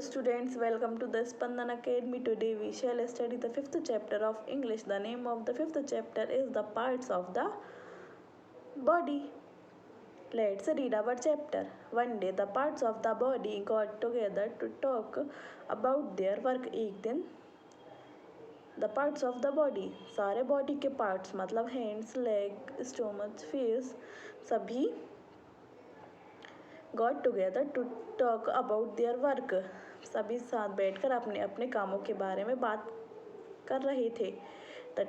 students, welcome to the Spandan Academy. Today we shall study the fifth chapter of English. The name of the fifth chapter is the parts of the body. Let's read our chapter. One day the parts of the body got together to talk about their work. एक दिन the parts of the body, सारे body के parts मतलब hands, leg, stomach, face सभी got together to talk about their work, सभी साथ बैठकर अपने अपने कामों के बारे में बात कर रहे थे. The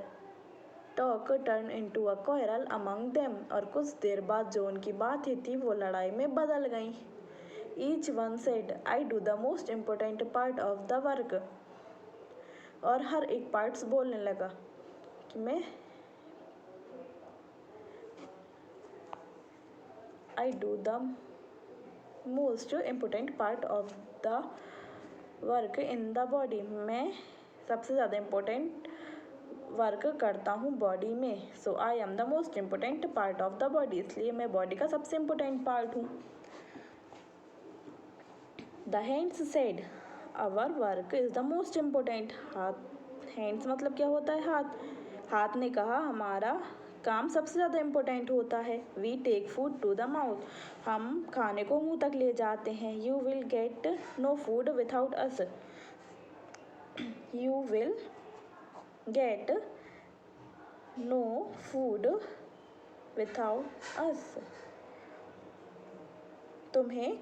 talk turn into a quarrel among them, और कुछ देर बाद जो उनकी बातें थी वो लड़ाई में बदल गई. Each one said I do the most important part of the work, और हर एक पार्ट्स बोलने लगा कि मैं I do the most important part of the work in the body, मैं सबसे ज़्यादा इम्पोर्टेंट वर्क करता हूँ बॉडी में. So I am the most important part of the body, इसलिए मैं बॉडी का सबसे इम्पोर्टेंट पार्ट हूँ. The hands said our work is the most important. Hands मतलब क्या होता है? हाथ ने कहा हमारा काम सबसे ज़्यादा इम्पोर्टेंट होता है. We take food to the mouth, हम खाने को मुंह तक ले जाते हैं. You will get no food without us, you will get no food without us, तुम्हें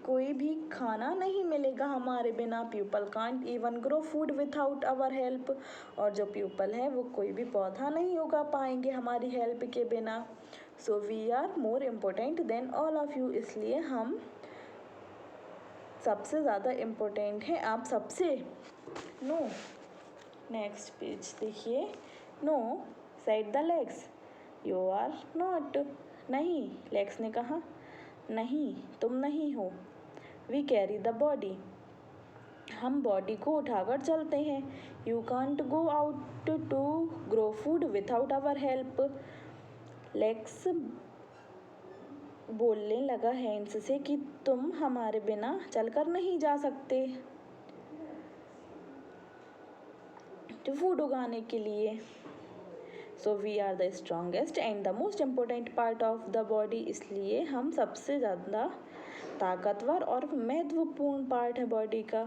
कोई भी खाना नहीं मिलेगा हमारे बिना. People can't even grow food without our help, और जो पीपल है वो कोई भी पौधा नहीं उगा पाएंगे हमारी हेल्प के बिना. So we are more important than all of you, इसलिए हम सबसे ज़्यादा इम्पोर्टेंट हैं आप सबसे. नो, नेक्स्ट पेज देखिए. No said the legs, you are not, नहीं, लेग्स ने कहा नहीं तुम नहीं हो. वी कैरी द बॉडी, हम बॉडी को उठाकर चलते हैं. You can't go out to grow food without our help, legs बोलने लगा हैंड्स से कि तुम हमारे बिना चलकर नहीं जा सकते फूड उगाने के लिए. So we are the strongest and the most important part of the body, इसलिए हम सबसे ज़्यादा ताकतवर और महत्वपूर्ण पार्ट है बॉडी का.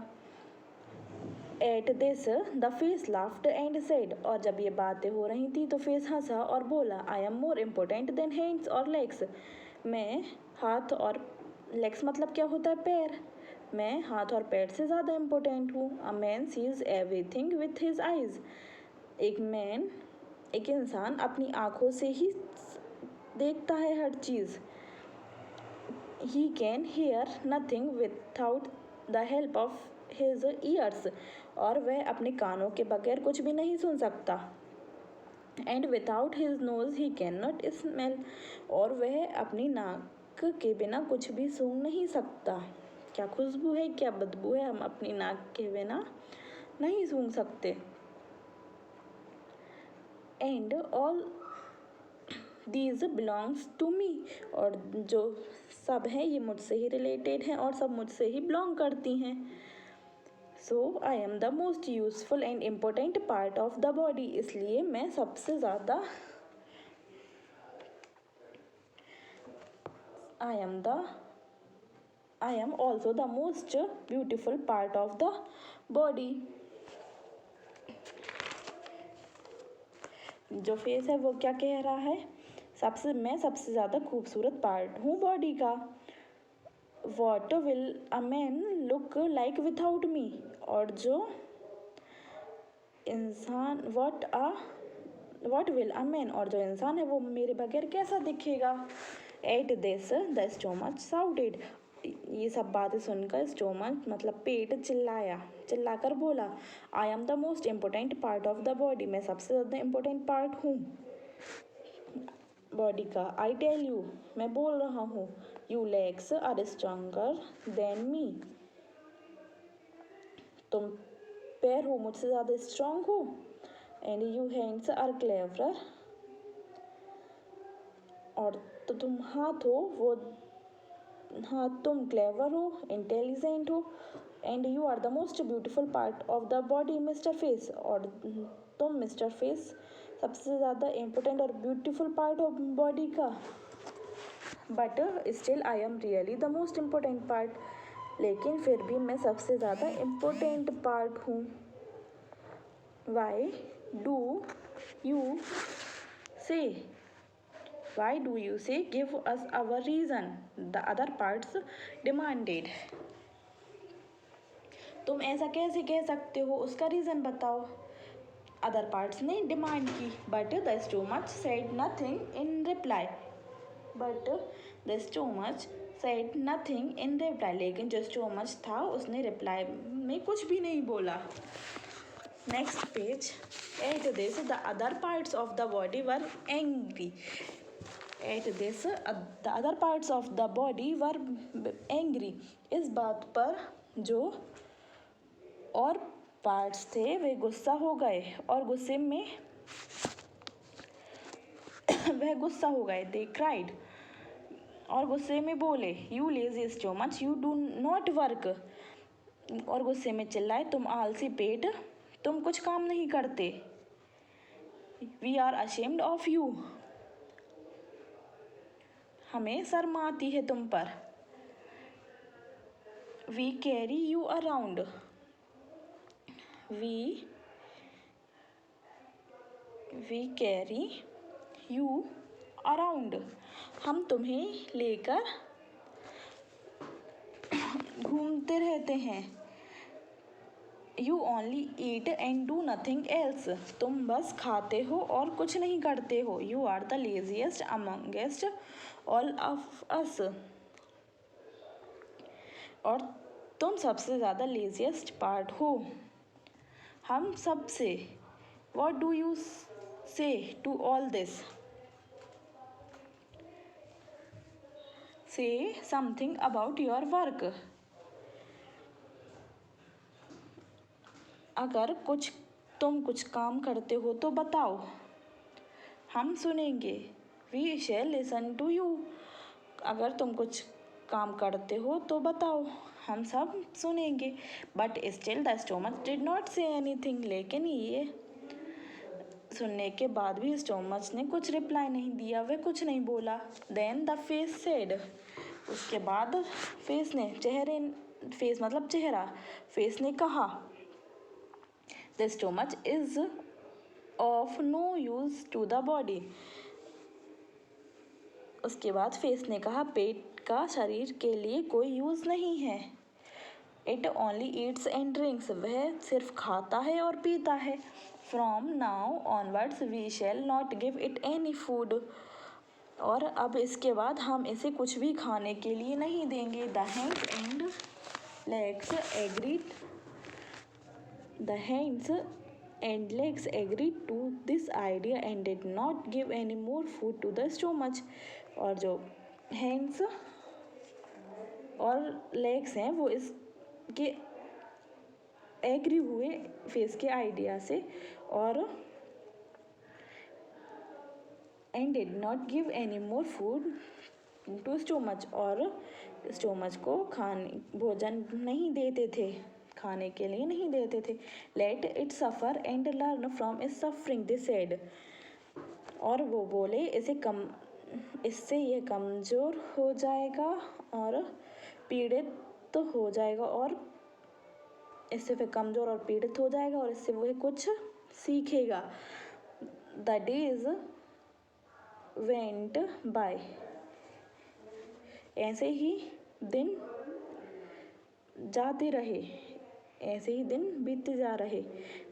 At this the face laughed and said, और जब ये बातें हो रही थी तो फेस हंसा और बोला I am more important then hands और लेग्स, मैं हाथ और लेग्स मतलब क्या होता है? पैर, मैं हाथ और पैर से ज़्यादा इम्पोर्टेंट हूँ. A man sees everything with his eyes, एक इंसान अपनी आँखों से ही देखता है हर चीज़. He can hear nothing without the help of his ears, और वह अपने कानों के बगैर कुछ भी नहीं सुन सकता. And without his nose he cannot smell, और वह अपनी नाक के बिना कुछ भी सूंघ नहीं सकता. क्या खुशबू है, क्या बदबू है, हम अपनी नाक के बिना नहीं सूंघ सकते. And all these belongs to me, और जो सब हैं ये मुझसे ही रिलेटेड हैं और सब मुझसे ही बिलोंग करती हैं. So I am the most useful and important part of the body, इसलिए मैं सबसे ज़्यादा I am also the most beautiful part of the body. जो फेस है वो क्या कह रहा है? मैं सबसे ज़्यादा खूबसूरत पार्ट हूँ बॉडी का. What will a man look like without me, और जो इंसान वॉट विल अ मैन, और जो इंसान है वो मेरे बगैर कैसा दिखेगा. At this the stomach shouted, ये सब बातें सुनकर स्टोमच मतलब पेट चिल्लाकर बोला आई am the most important part of the body, मैं सबसे ज़्यादा इम्पोर्टेंट पार्ट हूँ बॉडी का. आई टेल यू, मैं बोल रहा हूँ. You legs are stronger than me, तुम पैर हो मुझसे ज़्यादा स्ट्रॉन्ग हो. And you hands are clever, और तो तुम हाथ हो वो हाँ तुम क्लेवर हो, इंटेलिजेंट हो, and you are the most beautiful part of the body mister face. और तुम मिस्टर फेस सबसे ज़्यादा इम्पोर्टेंट और ब्यूटीफुल पार्ट ऑफ बॉडी का। But still I am really the most important part, लेकिन फिर भी मैं सबसे ज़्यादा इम्पोर्टेंट पार्ट हूँ। Why do you say Why do you say give us our reason? The other parts demanded. तुम ऐसा कैसे कह सकते हो, उसका रीज़न बताओ। अदर पार्ट्स ने डिमांड की। But the stomach said nothing in reply. But the stomach said nothing in reply. लेकिन जो स्टोमच था उसने रिप्लाई में कुछ भी नहीं बोला। Next page. At this the other parts of the body were angry. At this, the other parts of the body were angry. इस बात पर जो और पार्ट्स थे वे गुस्सा हो गए और गुस्से में वह गुस्सा हो गए। They cried. और गुस्से में बोले You lazy stomach, you do not work. और गुस्से में चिल्लाए तुम आलसी पेट, तुम कुछ काम नहीं करते। We are ashamed of you. हमें शर्म आती है तुम पर। We carry you around. We carry you around. हम तुम्हें लेकर घूमते रहते हैं। You only eat and do nothing else. तुम बस खाते हो और कुछ नहीं करते हो। You are the laziest amongst all of us. और तुम सबसे ज़्यादा लेजिएस्ट पार्ट हो हम सब से। What do you say to all this? Say something about your work. अगर तुम कुछ काम करते हो तो बताओ, हम सुनेंगे। We shall listen to you. अगर तुम कुछ काम करते हो तो बताओ, हम सब सुनेंगे। But still the stomach did not say anything. लेकिन ये सुनने के बाद भी स्टोमच ने कुछ रिप्लाई नहीं दिया, वह कुछ नहीं बोला। Then the face said. उसके बाद फेस ने फेस मतलब चेहरा, फेस ने कहा the stomach is of no use to the body. उसके बाद फेस ने कहा पेट का शरीर के लिए कोई यूज़ नहीं है। It only eats and drinks. वह सिर्फ खाता है और पीता है। From now onwards we shall not give it any food. और अब इसके बाद हम इसे कुछ भी खाने के लिए नहीं देंगे। The hands and legs agreed. The hands and legs agreed to this idea and did not give any more food to the stomach. और जो हैंड्स और लेग्स हैं वो इसके एग्री हुए फेस के आइडिया से और and did not give any more food to stomach. और स्टोमच को भोजन नहीं देते थे, खाने के लिए नहीं देते थे। Let it suffer and learn from its suffering they said. और वो बोले इससे ये कमज़ोर हो जाएगा और पीड़ित तो हो जाएगा और इससे फिर कमज़ोर और पीड़ित हो जाएगा और इससे वह कुछ सीखेगा। The days went by. ऐसे ही दिन जाते रहे, ऐसे ही दिन बीतते जा रहे।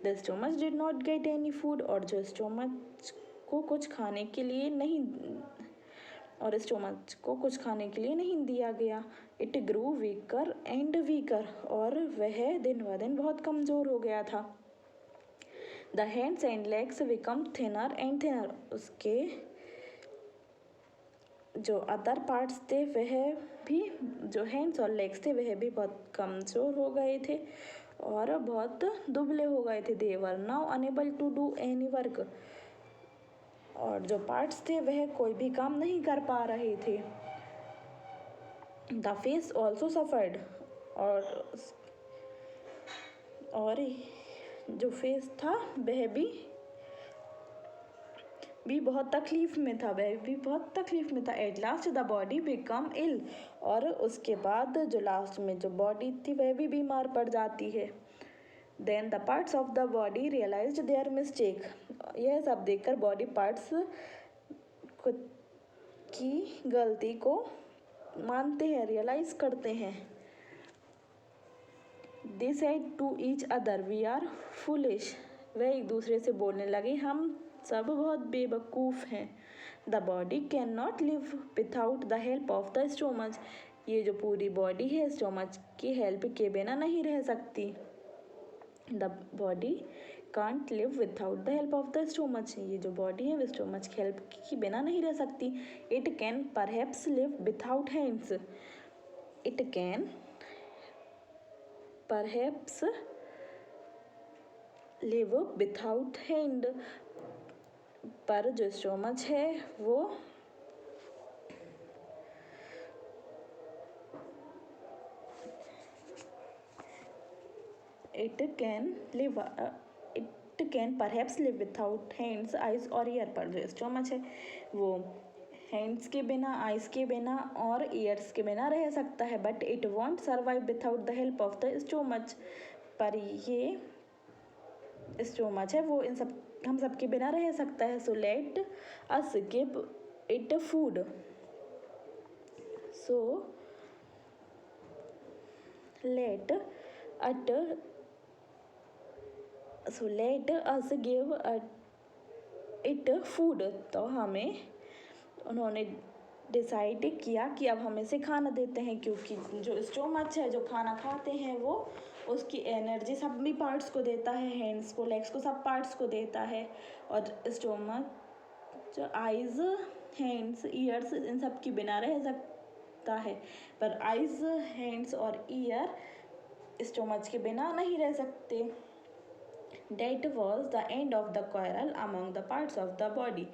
The stomach did not get any food. और जो स्टोमच को कुछ खाने के लिए नहीं दिया गया। It grew weaker and weaker. और वह दिन ब दिन बहुत कमज़ोर हो गया था। The hands and legs become thinner and thinner. उसके जो अदर पार्ट्स थे वह भी, जो हैंड्स और लेग्स थे वह भी बहुत कमज़ोर हो गए थे और बहुत दुबले हो गए थे। They were now unable to do any work. और जो पार्ट्स थे वह कोई भी काम नहीं कर पा रहे थे। द फेस ऑल्सो सफर्ड, और जो फेस था वह भी बहुत तकलीफ में था, at last the body become ill, और उसके बाद जो लास्ट में जो बॉडी थी वह भी बीमार पड़ जाती है। Then the parts of the body realised their mistake, यह सब देखकर बॉडी पार्ट्स खुद की गलती को मानते हैं, रियलाइज करते हैं। They said to each other we are foolish, वह एक दूसरे से बोलने लगे हम सब बहुत बेवकूफ़ हैं। The body can not live without the help of the stomach, ये जो पूरी बॉडी है स्टोमच की हेल्प के बिना नहीं रह सकती। The body can't live without the help of the stomach, ये जो बॉडी है वो स्टोमच की हेल्प के बिना नहीं रह सकती। It can perhaps live without hands, it can perhaps live without hand, पर जो स्टोमच है वो it can perhaps live without hands, eyes और ईयर, पर जो स्टोमच है वो हैंड्स के बिना, आइज के बिना और ईयर्स के बिना रह सकता है, but it won't survive without the help of the stomach, पर ये स्टोमच है वो हम सब के बिना रह सकता है। So let us give it food, so let us give it food, तो उन्होंने डिसाइड किया कि अब हम इसे खाना देते हैं, क्योंकि जो स्टोमच है जो खाना खाते हैं वो उसकी एनर्जी सभी पार्ट्स को देता है, हैंड्स को, लेग्स को, सब पार्ट्स को देता है, और stomach eyes, hands, years in सब के बिना रह सकता है, पर आइज, हैंड्स और ईयर स्टोमच के बिना नहीं रह सकते। That was the end of the quarrel among the parts of the body,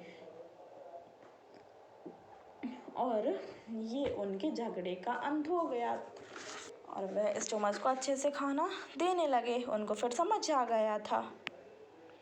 और ये उनके झगड़े का अंत हो गया, और वह स्टोमच को अच्छे से खाना देने लगे, उनको फिर समझ आ गया था।